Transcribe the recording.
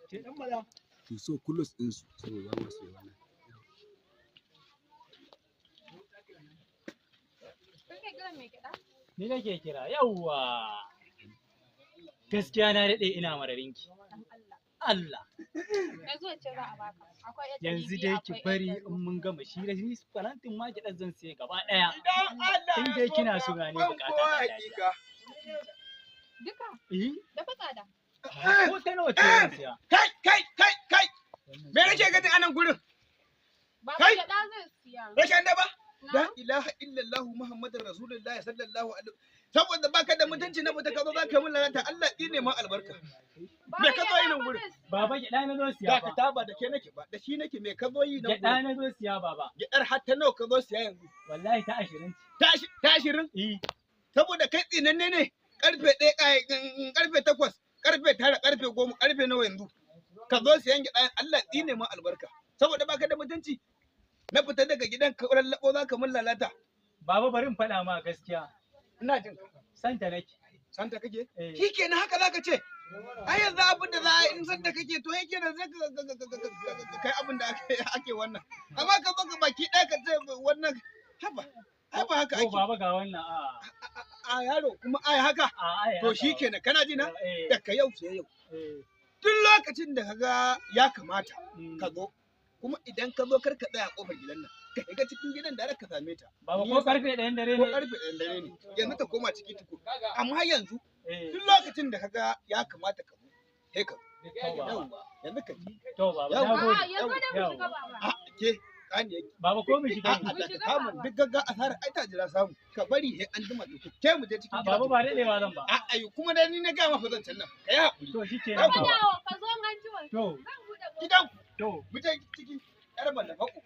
ce dan maza ki so kullus din su saboda ba su yi wannan ni nake kira yawwa gaskiya na daɗe ina mararinki Allah yanzu dai ki bari in mun gama shi da ni farantin ma ki zan sai gaba ɗaya in dai kina so na ne bukata ta duka da fata ko ta nawa ce zan siya kai me nake gani anan gurin baba ya da zai siya rashin da ba la ilaha illallah muhammadur rasulullahi sallallahu alaihi saboda baka da mutunci na mutum ka zo zaka mun lalata Allah ne ma albarka me ka zo yi nan gurin baba ya da na zo siya ba ka ba da ke nake ba da shi nake me ka zo yi nan gurin ya da na zo siya baba ya dar hatta nawa ka zo siya yanzu wallahi ta 20 ta 20 saboda kai tsinanne ne karfe 1 karfe 8 karfe 9 karfe 10 karfe nawa yanzu ka zo siyan gida Allah ne ma albarka saboda baka da mutunci na fita daga gidan ka lallabo zaka mun lalata baba bari in faɗa ma gaskiya ina jin santa nake santa kake shikenan haka zaka ce ai yanzu abin da za a in santa kake to yake da zai kai abin da ake wannan amma ka zo ka baki ɗaya ka ce wannan haba haka ake baba ga wannan a yaro kuma ai haka to shikenan kana ji na daga yau sai yau tun lokacin da kaga ya kamata ka zo kuma idan ka zo kar ka tsaya a kofar gidan nan ka shiga cikin gidan da ka same ta baba ko karfe 1 dare ne ko karfe 1 dare ne yanzu ta koma ciki tuku amma yanzu duk lokacin da kaga ya kamata ka zo sai ka yanzu ka ji to baba na gode yanzu da mu shiga baba ke kani yake baba ko mu shiga kamun duk gagga asara ai ta jira samu ka bari sai an jima tuku ke mu je cikin baba ba daɗewa zan ba ayo kuma da ni na ga maka zan can nan kai hakuri to shikenan baba ka zo an jima to gidan to mu je cikin yar balla haƙu